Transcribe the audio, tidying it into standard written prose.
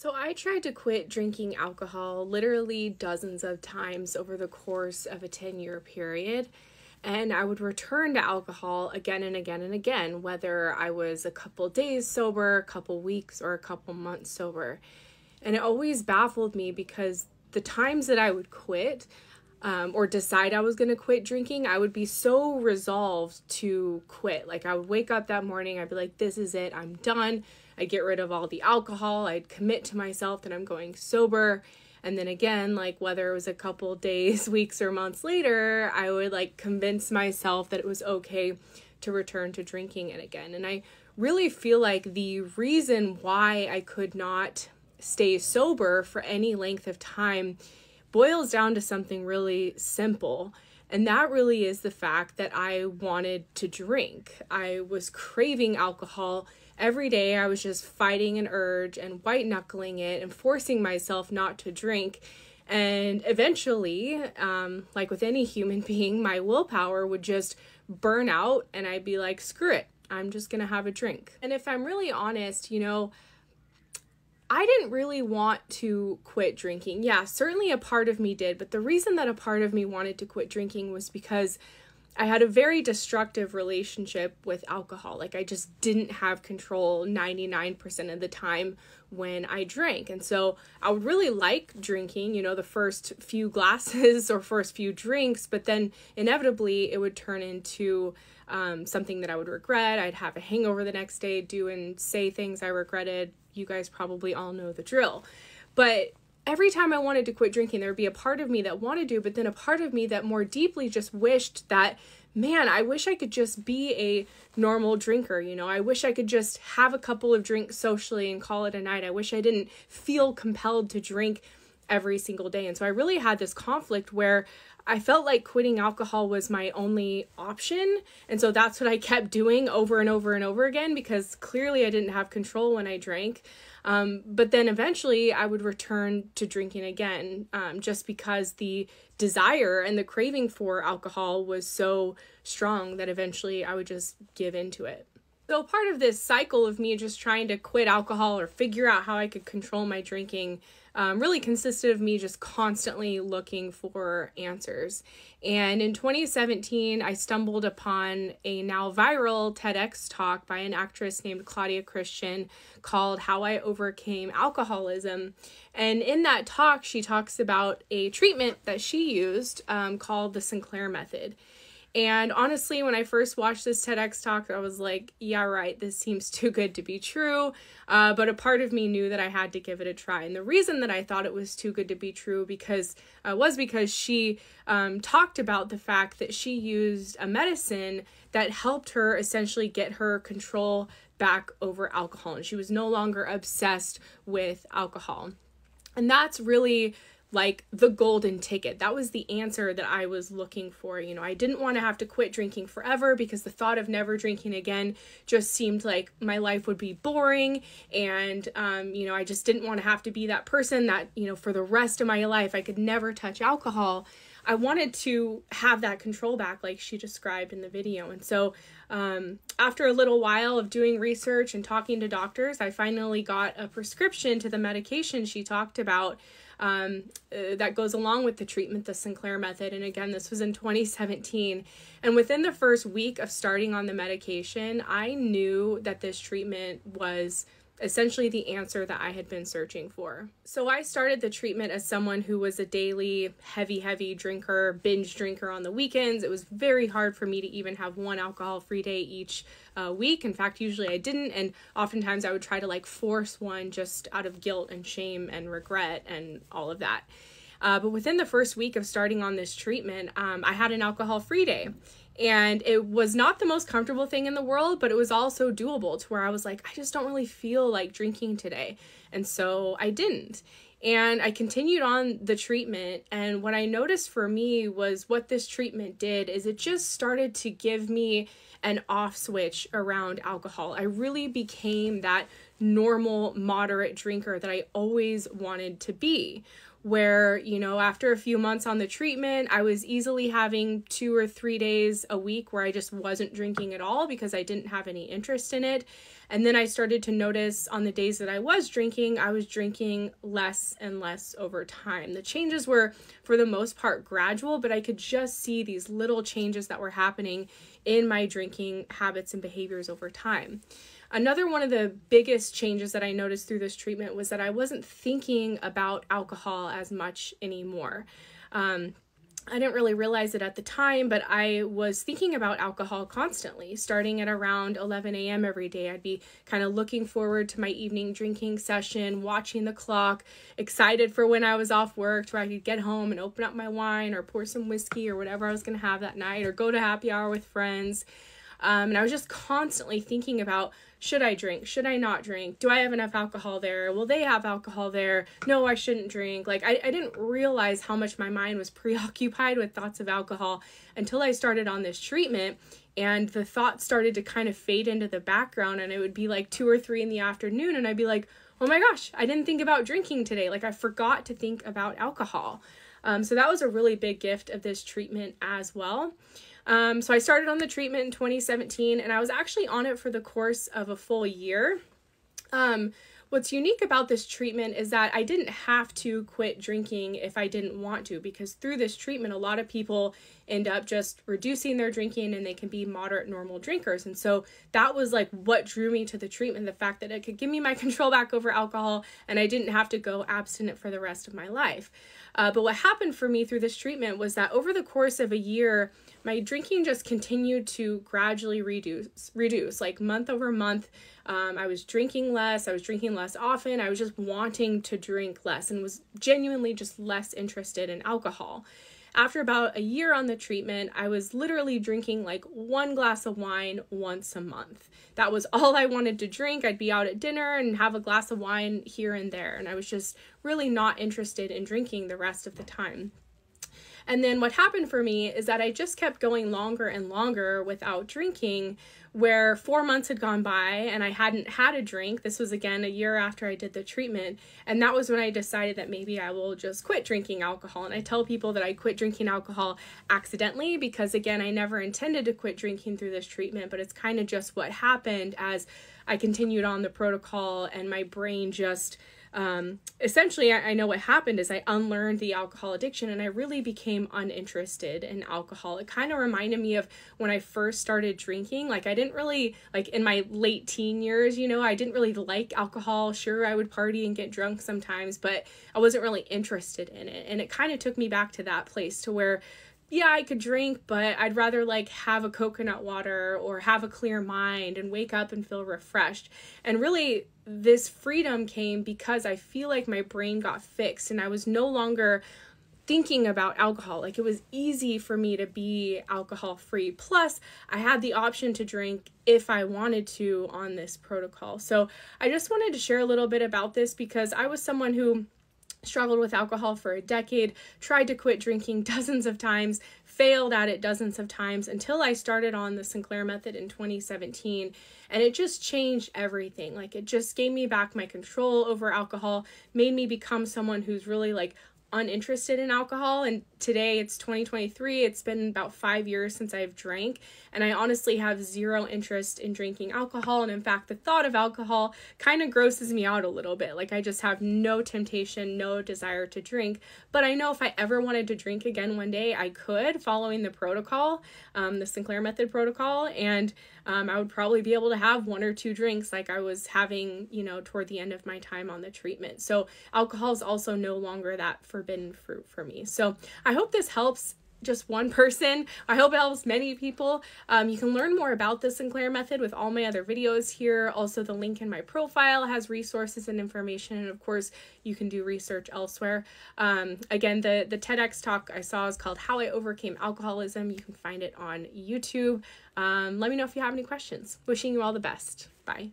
So I tried to quit drinking alcohol literally dozens of times over the course of a 10-year period. And I would return to alcohol again and again and again, whether I was a couple days sober, a couple weeks, or a couple months sober. And it always baffled me because the times that I would quit or decide I was going to quit drinking, I would be so resolved to quit. Like I would wake up that morning, I'd be like, this is it, I'm done. I'd get rid of all the alcohol. I'd commit to myself that I'm going sober. And then again, like whether it was a couple days, weeks, or months later, I would like convince myself that it was okay to return to drinking it again. And I really feel like the reason why I could not stay sober for any length of time boils down to something really simple. And that really is the fact that I wanted to drink. I was craving alcohol every day. I was just fighting an urge and white knuckling it and forcing myself not to drink. And eventually, like with any human being, my willpower would just burn out and I'd be like, screw it, I'm just gonna have a drink. And if I'm really honest, I didn't really want to quit drinking. Yeah, certainly a part of me did, but the reason that a part of me wanted to quit drinking was because I had a very destructive relationship with alcohol. Like I just didn't have control 99% of the time when I drank. And so I would really like drinking, the first few glasses or first few drinks, but then inevitably it would turn into something that I would regret. I'd have a hangover the next day, do and say things I regretted. You guys probably all know the drill. But every time I wanted to quit drinking, there would be a part of me that wanted to, but then a part of me that more deeply just wished that, man, I wish I could just be a normal drinker. I wish I could just have a couple of drinks socially and call it a night. I wish I didn't feel compelled to drink every single day. And so I really had this conflict where I felt like quitting alcohol was my only option. And so that's what I kept doing over and over and over again, because clearly I didn't have control when I drank. But then eventually I would return to drinking again, just because the desire and the craving for alcohol was so strong that eventually I would just give into it. So part of this cycle of me just trying to quit alcohol or figure out how I could control my drinking really consisted of me just constantly looking for answers. And in 2017, I stumbled upon a now viral TEDx talk by an actress named Claudia Christian called How I Overcame Alcoholism. And in that talk, she talks about a treatment that she used called the Sinclair Method. And honestly, when I first watched this TEDx talk, I was like, yeah, right, this seems too good to be true. But a part of me knew that I had to give it a try. And the reason that I thought it was too good to be true was because she talked about the fact that she used a medicine that helped her essentially get her control back over alcohol. And she was no longer obsessed with alcohol. And that's really like the golden ticket. That was the answer that I was looking for. I didn't want to have to quit drinking forever because the thought of never drinking again just seemed like my life would be boring. And, I just didn't want to have to be that person that, for the rest of my life, I could never touch alcohol. I wanted to have that control back like she described in the video. And so after a little while of doing research and talking to doctors, I finally got a prescription to the medication she talked about that goes along with the treatment, the Sinclair Method. And again, this was in 2017. And within the first week of starting on the medication, I knew that this treatment was essentially the answer that I had been searching for. So I started the treatment as someone who was a daily heavy drinker, binge drinker on the weekends. It was very hard for me to even have one alcohol-free day each week. In fact, usually I didn't, and oftentimes I would try to force one just out of guilt and shame and regret and all of that. But within the first week of starting on this treatment, I had an alcohol-free day. And it was not the most comfortable thing in the world, but it was also doable to where I was like, I just don't really feel like drinking today. And so I didn't. And I continued on the treatment. And what I noticed for me was what this treatment did is it just started to give me an off switch around alcohol. I really became that normal, moderate drinker that I always wanted to be. where, you know, after a few months on the treatment, I was easily having 2 or 3 days a week where I just wasn't drinking at all because I didn't have any interest in it. And then I started to notice on the days that I was drinking less and less over time. The changes were, for the most part, gradual, but I could just see these little changes that were happening in my drinking habits and behaviors over time. Another one of the biggest changes that I noticed through this treatment was that I wasn't thinking about alcohol as much anymore. I didn't really realize it at the time, but I was thinking about alcohol constantly. Starting at around 11 a.m. every day, I'd be kind of looking forward to my evening drinking session, watching the clock, excited for when I was off work so I could get home and open up my wine or pour some whiskey or whatever I was going to have that night, or go to happy hour with friends. And I was just constantly thinking about, should I drink? Should I not drink? Do I have enough alcohol there? Will they have alcohol there? No, I shouldn't drink. Like, I didn't realize how much my mind was preoccupied with thoughts of alcohol until I started on this treatment, and the thoughts started to kind of fade into the background, and it would be like 2 or 3 in the afternoon, and I'd be like, oh my gosh, I didn't think about drinking today. Like, I forgot to think about alcohol. So that was a really big gift of this treatment as well. So I started on the treatment in 2017, and I was actually on it for the course of a full year. What's unique about this treatment is that I didn't have to quit drinking if I didn't want to, because through this treatment, a lot of people end up just reducing their drinking and they can be moderate normal drinkers. And so that was like what drew me to the treatment, the fact that it could give me my control back over alcohol and I didn't have to go abstinent for the rest of my life. But what happened for me through this treatment was that over the course of a year, my drinking just continued to gradually reduce like month over month. I was drinking less often. I was just wanting to drink less and was genuinely just less interested in alcohol. After about a year on the treatment, I was literally drinking like 1 glass of wine once a month. That was all I wanted to drink. I'd be out at dinner and have a glass of wine here and there. And I was just really not interested in drinking the rest of the time. And then what happened for me is that I just kept going longer and longer without drinking, where 4 months had gone by and I hadn't had a drink. This was again a year after I did the treatment. And that was when I decided that maybe I will just quit drinking alcohol. And I tell people that I quit drinking alcohol accidentally because, again, I never intended to quit drinking through this treatment, but it's kind of just what happened as I continued on the protocol and my brain just essentially, I know what happened is I unlearned the alcohol addiction and I really became uninterested in alcohol. It kind of reminded me of when I first started drinking. Like, I didn't really, like in my late teen years, you know, I didn't really like alcohol. Sure, I would party and get drunk sometimes, but I wasn't really interested in it. And it kind of took me back to that place to where, yeah, I could drink, but I'd rather like have a coconut water or have a clear mind and wake up and feel refreshed. And really, this freedom came because I feel like my brain got fixed and I was no longer thinking about alcohol. Like, it was easy for me to be alcohol free. Plus, I had the option to drink if I wanted to on this protocol. So I just wanted to share a little bit about this because I was someone who struggled with alcohol for a decade, tried to quit drinking dozens of times, failed at it dozens of times until I started on the Sinclair Method in 2017. And it just changed everything. Like, it just gave me back my control over alcohol, made me become someone who's really like uninterested in alcohol. And today it's 2023. It's been about 5 years since I've drank, and I honestly have zero interest in drinking alcohol. And in fact, the thought of alcohol kind of grosses me out a little bit. Like, I just have no temptation, no desire to drink. But I know if I ever wanted to drink again one day, I could, following the protocol, the Sinclair Method protocol, and I would probably be able to have 1 or 2 drinks like I was having, you know, toward the end of my time on the treatment. So alcohol is also no longer that forbidden fruit for me. So I hope this helps just one person. I hope it helps many people. You can learn more about the Sinclair Method with all my other videos here. Also, the link in my profile has resources and information. And of course, you can do research elsewhere. Again, the TEDx talk I saw is called How I Overcame Alcoholism. You can find it on YouTube. Let me know if you have any questions. Wishing you all the best. Bye.